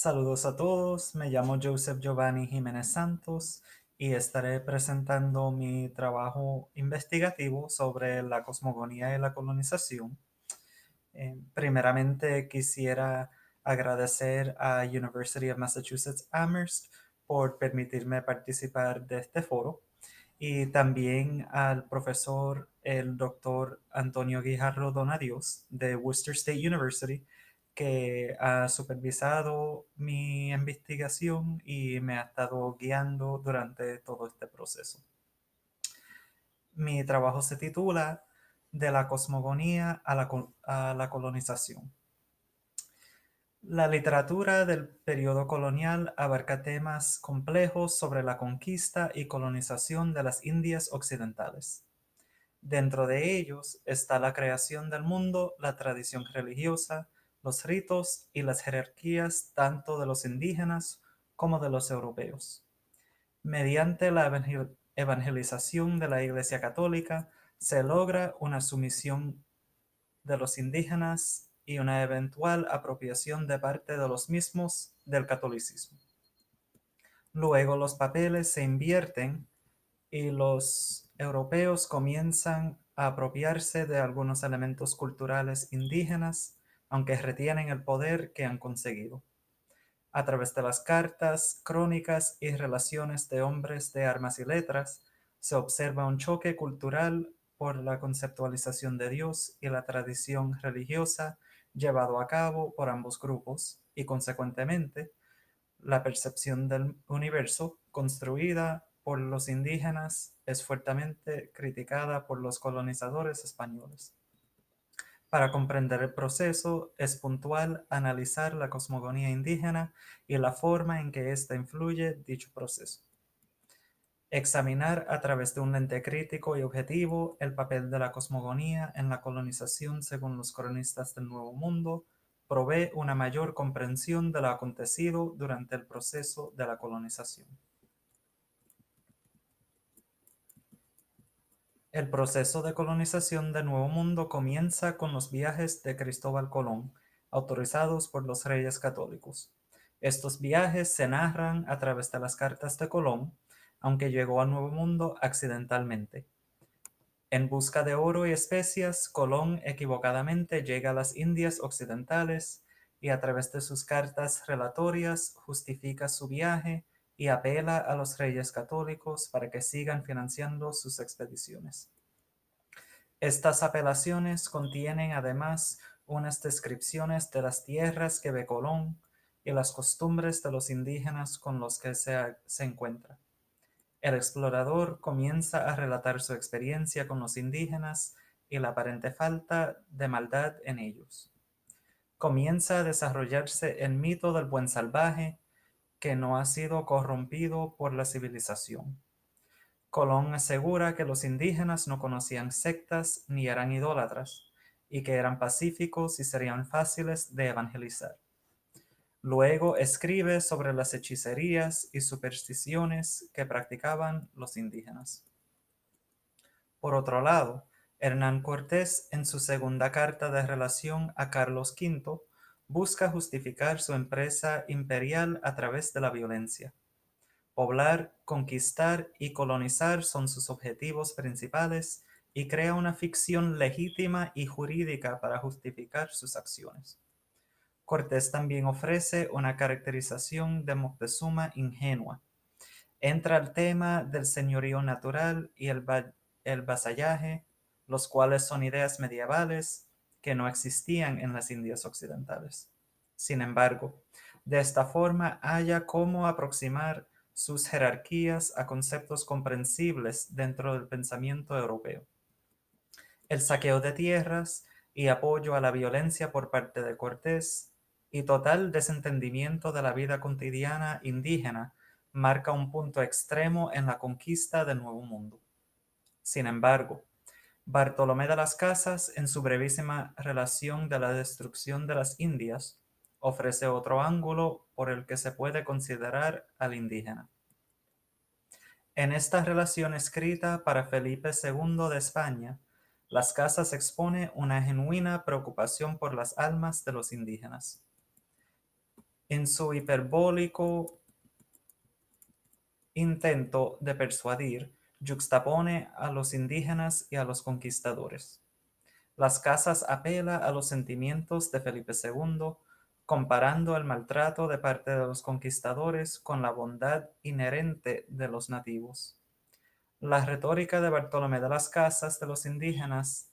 Saludos a todos, me llamo Joseph Giovanni Jiménez Santos y estaré presentando mi trabajo investigativo sobre la cosmogonía y la colonización. Primeramente quisiera agradecer a University of Massachusetts Amherst por permitirme participar de este foro y también al profesor, el doctor Antonio Guijarro Donadios de Worcester State University, que ha supervisado mi investigación y me ha estado guiando durante todo este proceso. Mi trabajo se titula De la cosmogonía a la colonización. La literatura del periodo colonial abarca temas complejos sobre la conquista y colonización de las Indias occidentales. Dentro de ellos está la creación del mundo, la tradición religiosa, los ritos y las jerarquías tanto de los indígenas como de los europeos. Mediante la evangelización de la Iglesia Católica se logra una sumisión de los indígenas y una eventual apropiación de parte de los mismos del catolicismo. Luego los papeles se invierten y los europeos comienzan a apropiarse de algunos elementos culturales indígenas, aunque retienen el poder que han conseguido. A través de las cartas, crónicas y relaciones de hombres de armas y letras, se observa un choque cultural por la conceptualización de Dios y la tradición religiosa llevado a cabo por ambos grupos y, consecuentemente, la percepción del universo construida por los indígenas es fuertemente criticada por los colonizadores españoles. Para comprender el proceso, es puntual analizar la cosmogonía indígena y la forma en que ésta influye dicho proceso. Examinar a través de un lente crítico y objetivo el papel de la cosmogonía en la colonización según los cronistas del Nuevo Mundo provee una mayor comprensión de lo acontecido durante el proceso de la colonización. El proceso de colonización del Nuevo Mundo comienza con los viajes de Cristóbal Colón, autorizados por los reyes católicos. Estos viajes se narran a través de las cartas de Colón, aunque llegó al Nuevo Mundo accidentalmente. En busca de oro y especias, Colón equivocadamente llega a las Indias occidentales y a través de sus cartas relatorias justifica su viaje y apela a los reyes católicos para que sigan financiando sus expediciones. Estas apelaciones contienen además unas descripciones de las tierras que ve Colón y las costumbres de los indígenas con los que se encuentra. El explorador comienza a relatar su experiencia con los indígenas y la aparente falta de maldad en ellos. Comienza a desarrollarse el mito del buen salvaje que no ha sido corrompido por la civilización. Colón asegura que los indígenas no conocían sectas ni eran idólatras, y que eran pacíficos y serían fáciles de evangelizar. Luego escribe sobre las hechicerías y supersticiones que practicaban los indígenas. Por otro lado, Hernán Cortés, en su segunda carta de relación a Carlos V, busca justificar su empresa imperial a través de la violencia. Poblar, conquistar y colonizar son sus objetivos principales y crea una ficción legítima y jurídica para justificar sus acciones. Cortés también ofrece una caracterización de Moctezuma ingenua. Entra el tema del señorío natural y el vasallaje, los cuales son ideas medievales que no existían en las Indias occidentales. Sin embargo, de esta forma haya cómo aproximar sus jerarquías a conceptos comprensibles dentro del pensamiento europeo. El saqueo de tierras y apoyo a la violencia por parte de Cortés y total desentendimiento de la vida cotidiana indígena marca un punto extremo en la conquista del Nuevo Mundo. Sin embargo, Bartolomé de las Casas, en su brevísima relación de la destrucción de las Indias, ofrece otro ángulo por el que se puede considerar al indígena. En esta relación escrita para Felipe II de España, Las Casas expone una genuina preocupación por las almas de los indígenas. En su hiperbólico intento de persuadir, yuxtapone a los indígenas y a los conquistadores. Las Casas apela a los sentimientos de Felipe II, comparando el maltrato de parte de los conquistadores con la bondad inherente de los nativos. La retórica de Bartolomé de las Casas de los indígenas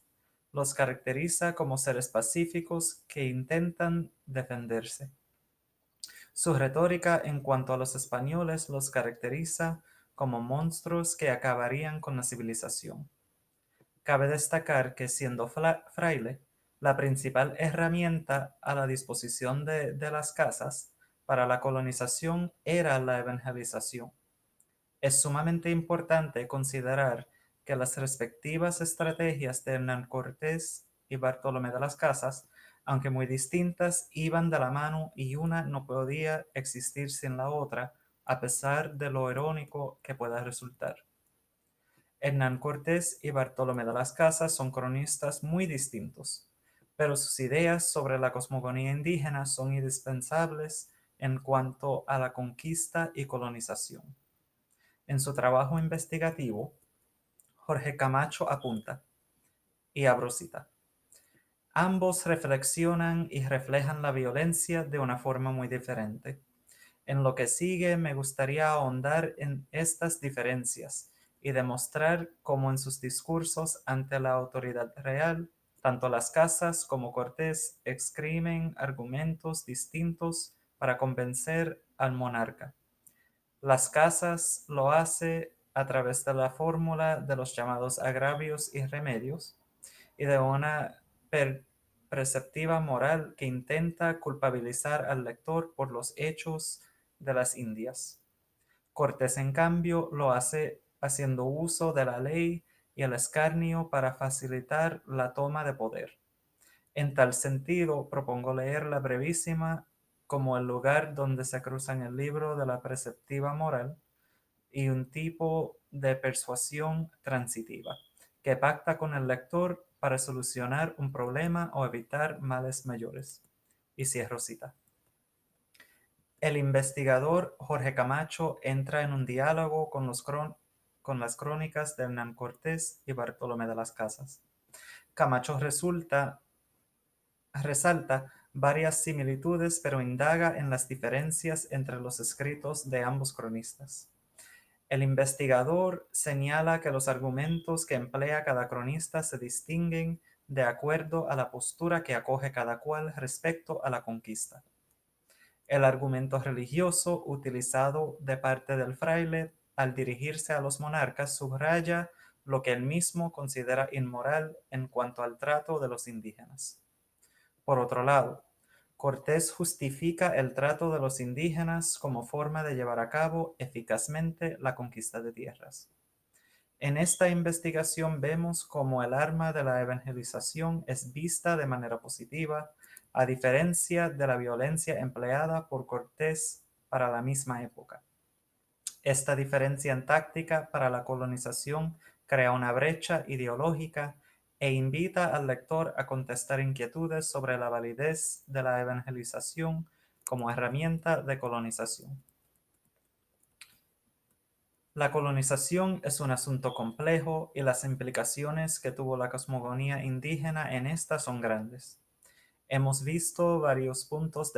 los caracteriza como seres pacíficos que intentan defenderse. Su retórica en cuanto a los españoles los caracteriza como monstruos que acabarían con la civilización. Cabe destacar que siendo fraile, la principal herramienta a la disposición de las casas para la colonización era la evangelización. Es sumamente importante considerar que las respectivas estrategias de Hernán Cortés y Bartolomé de las Casas, aunque muy distintas, iban de la mano y una no podía existir sin la otra, a pesar de lo irónico que pueda resultar. Hernán Cortés y Bartolomé de las Casas son cronistas muy distintos, pero sus ideas sobre la cosmogonía indígena son indispensables en cuanto a la conquista y colonización. En su trabajo investigativo, Jorge Camacho apunta, y abro cita, ambos reflexionan y reflejan la violencia de una forma muy diferente. En lo que sigue me gustaría ahondar en estas diferencias y demostrar cómo en sus discursos ante la autoridad real, tanto las casas como Cortés escriben argumentos distintos para convencer al monarca. Las casas lo hace a través de la fórmula de los llamados agravios y remedios y de una perceptiva moral que intenta culpabilizar al lector por los hechos de las Indias. Cortés, en cambio, lo hace haciendo uso de la ley y el escarnio para facilitar la toma de poder. En tal sentido, propongo leer la brevísima como el lugar donde se cruzan el libro de la preceptiva moral y un tipo de persuasión transitiva, que pacta con el lector para solucionar un problema o evitar males mayores. Y cierro cita. El investigador Jorge Camacho entra en un diálogo con las crónicas de Hernán Cortés y Bartolomé de las Casas. Camacho resalta varias similitudes, pero indaga en las diferencias entre los escritos de ambos cronistas. El investigador señala que los argumentos que emplea cada cronista se distinguen de acuerdo a la postura que acoge cada cual respecto a la conquista. El argumento religioso utilizado de parte del fraile al dirigirse a los monarcas subraya lo que él mismo considera inmoral en cuanto al trato de los indígenas. Por otro lado, Cortés justifica el trato de los indígenas como forma de llevar a cabo eficazmente la conquista de tierras. En esta investigación vemos cómo el arma de la evangelización es vista de manera positiva, a diferencia de la violencia empleada por Cortés para la misma época. Esta diferencia en táctica para la colonización crea una brecha ideológica e invita al lector a contestar inquietudes sobre la validez de la evangelización como herramienta de colonización. La colonización es un asunto complejo y las implicaciones que tuvo la cosmogonía indígena en esta son grandes. Hemos visto varios puntos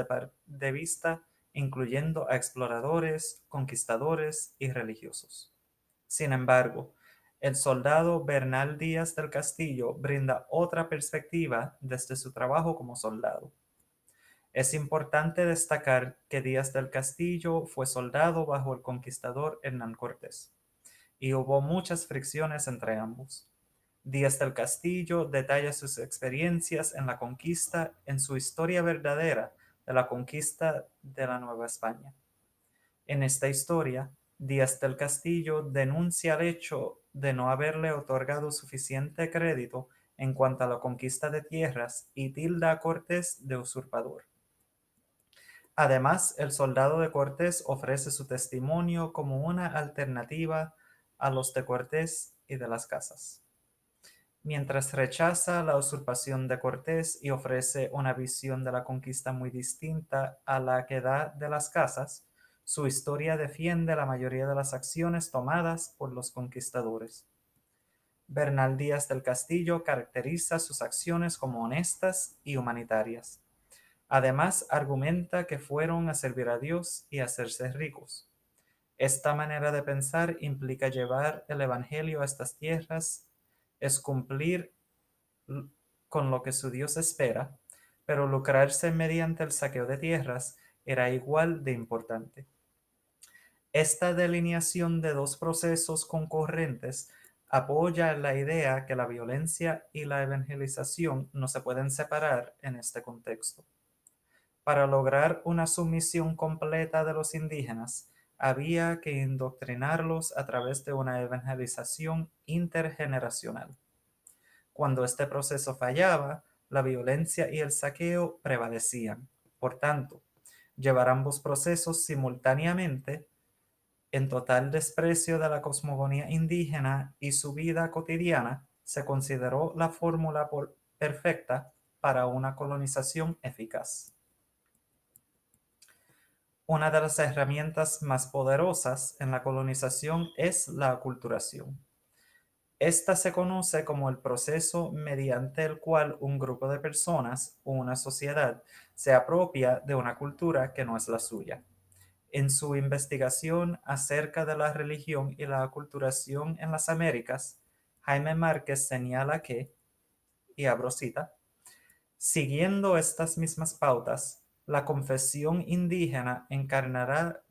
de vista, incluyendo a exploradores, conquistadores y religiosos. Sin embargo, el soldado Bernal Díaz del Castillo brinda otra perspectiva desde su trabajo como soldado. Es importante destacar que Díaz del Castillo fue soldado bajo el conquistador Hernán Cortés, y hubo muchas fricciones entre ambos. Díaz del Castillo detalla sus experiencias en la conquista en su historia verdadera de la conquista de la Nueva España. En esta historia, Díaz del Castillo denuncia el hecho de no haberle otorgado suficiente crédito en cuanto a la conquista de tierras y tilda a Cortés de usurpador. Además, el soldado de Cortés ofrece su testimonio como una alternativa a los de Cortés y de las Casas. Mientras rechaza la usurpación de Cortés y ofrece una visión de la conquista muy distinta a la que da de las casas, su historia defiende la mayoría de las acciones tomadas por los conquistadores. Bernal Díaz del Castillo caracteriza sus acciones como honestas y humanitarias. Además, argumenta que fueron a servir a Dios y a hacerse ricos. Esta manera de pensar implica llevar el Evangelio a estas tierras, es cumplir con lo que su Dios espera, pero lucrarse mediante el saqueo de tierras era igual de importante. Esta delineación de dos procesos concurrentes apoya la idea que la violencia y la evangelización no se pueden separar en este contexto. Para lograr una sumisión completa de los indígenas, había que indoctrinarlos a través de una evangelización intergeneracional. Cuando este proceso fallaba, la violencia y el saqueo prevalecían. Por tanto, llevar ambos procesos simultáneamente, en total desprecio de la cosmogonía indígena y su vida cotidiana, se consideró la fórmula perfecta para una colonización eficaz. Una de las herramientas más poderosas en la colonización es la aculturación. Esta se conoce como el proceso mediante el cual un grupo de personas o una sociedad se apropia de una cultura que no es la suya. En su investigación acerca de la religión y la aculturación en las Américas, Jaime Márquez señala que, y abro cita, siguiendo estas mismas pautas, la confesión indígena encarnará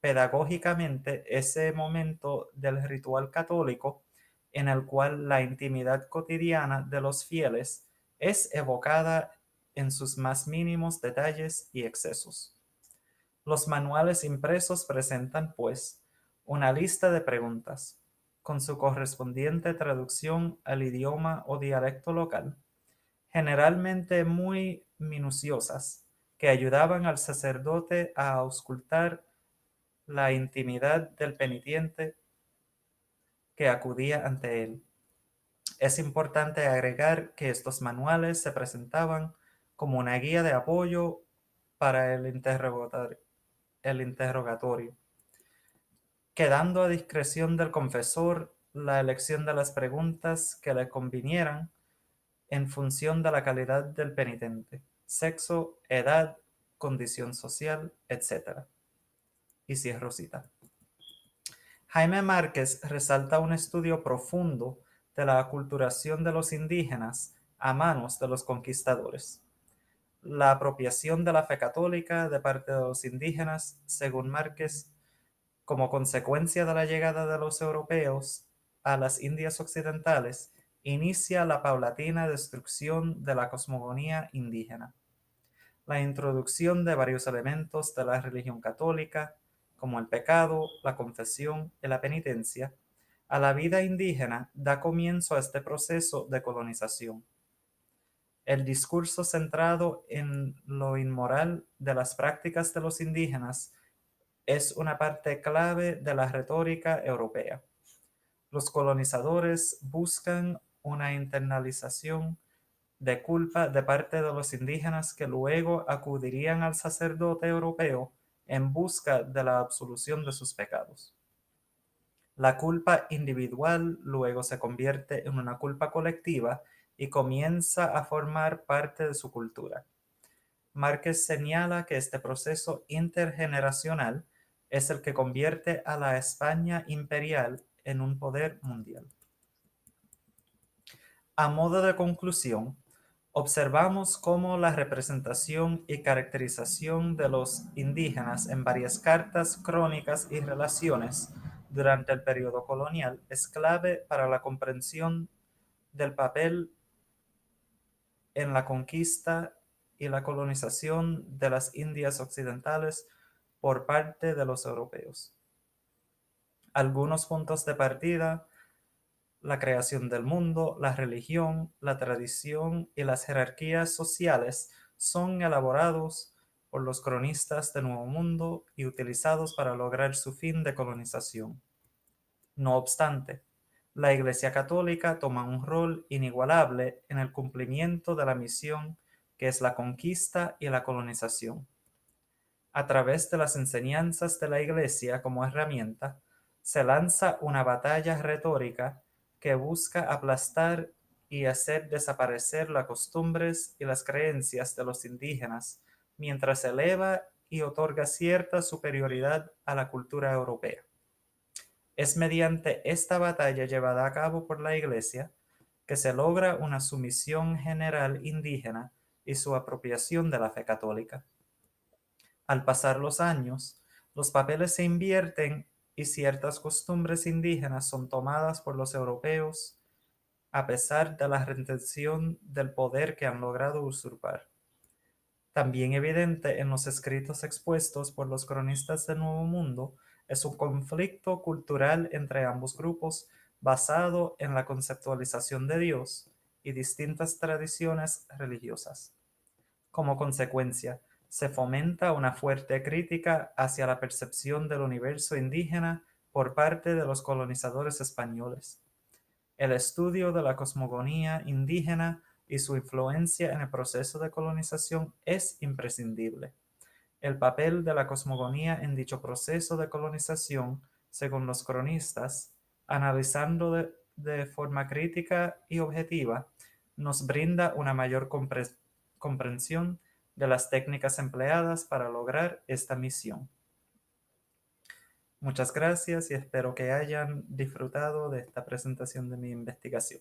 pedagógicamente ese momento del ritual católico en el cual la intimidad cotidiana de los fieles es evocada en sus más mínimos detalles y excesos. Los manuales impresos presentan, pues, una lista de preguntas, con su correspondiente traducción al idioma o dialecto local, generalmente muy minuciosas, que ayudaban al sacerdote a auscultar la intimidad del penitente que acudía ante él. Es importante agregar que estos manuales se presentaban como una guía de apoyo para el interrogatorio, quedando a discreción del confesor la elección de las preguntas que le convinieran en función de la calidad del penitente, sexo, edad, condición social, etc. Y cierro cita. Jaime Márquez resalta un estudio profundo de la aculturación de los indígenas a manos de los conquistadores. La apropiación de la fe católica de parte de los indígenas, según Márquez, como consecuencia de la llegada de los europeos a las Indias Occidentales, inicia la paulatina destrucción de la cosmogonía indígena. La introducción de varios elementos de la religión católica, como el pecado, la confesión y la penitencia, a la vida indígena da comienzo a este proceso de colonización. El discurso centrado en lo inmoral de las prácticas de los indígenas es una parte clave de la retórica europea. Los colonizadores buscan una internalización de culpa de parte de los indígenas que luego acudirían al sacerdote europeo en busca de la absolución de sus pecados. La culpa individual luego se convierte en una culpa colectiva y comienza a formar parte de su cultura. Márquez señala que este proceso intergeneracional es el que convierte a la España imperial en un poder mundial. A modo de conclusión, observamos cómo la representación y caracterización de los indígenas en varias cartas, crónicas y relaciones durante el periodo colonial es clave para la comprensión del papel en la conquista y la colonización de las Indias Occidentales por parte de los europeos. Algunos puntos de partida: la creación del mundo, la religión, la tradición y las jerarquías sociales son elaborados por los cronistas del Nuevo Mundo y utilizados para lograr su fin de colonización. No obstante, la Iglesia Católica toma un rol inigualable en el cumplimiento de la misión que es la conquista y la colonización. A través de las enseñanzas de la Iglesia como herramienta, se lanza una batalla retórica que busca aplastar y hacer desaparecer las costumbres y las creencias de los indígenas, mientras eleva y otorga cierta superioridad a la cultura europea. Es mediante esta batalla llevada a cabo por la Iglesia que se logra una sumisión general indígena y su apropiación de la fe católica. Al pasar los años, los papeles se invierten y ciertas costumbres indígenas son tomadas por los europeos a pesar de la retención del poder que han logrado usurpar. También evidente en los escritos expuestos por los cronistas del Nuevo Mundo es un conflicto cultural entre ambos grupos basado en la conceptualización de Dios y distintas tradiciones religiosas. Como consecuencia, se fomenta una fuerte crítica hacia la percepción del universo indígena por parte de los colonizadores españoles. El estudio de la cosmogonía indígena y su influencia en el proceso de colonización es imprescindible. El papel de la cosmogonía en dicho proceso de colonización, según los cronistas, analizando de forma crítica y objetiva, nos brinda una mayor comprensión de las técnicas empleadas para lograr esta misión. Muchas gracias y espero que hayan disfrutado de esta presentación de mi investigación.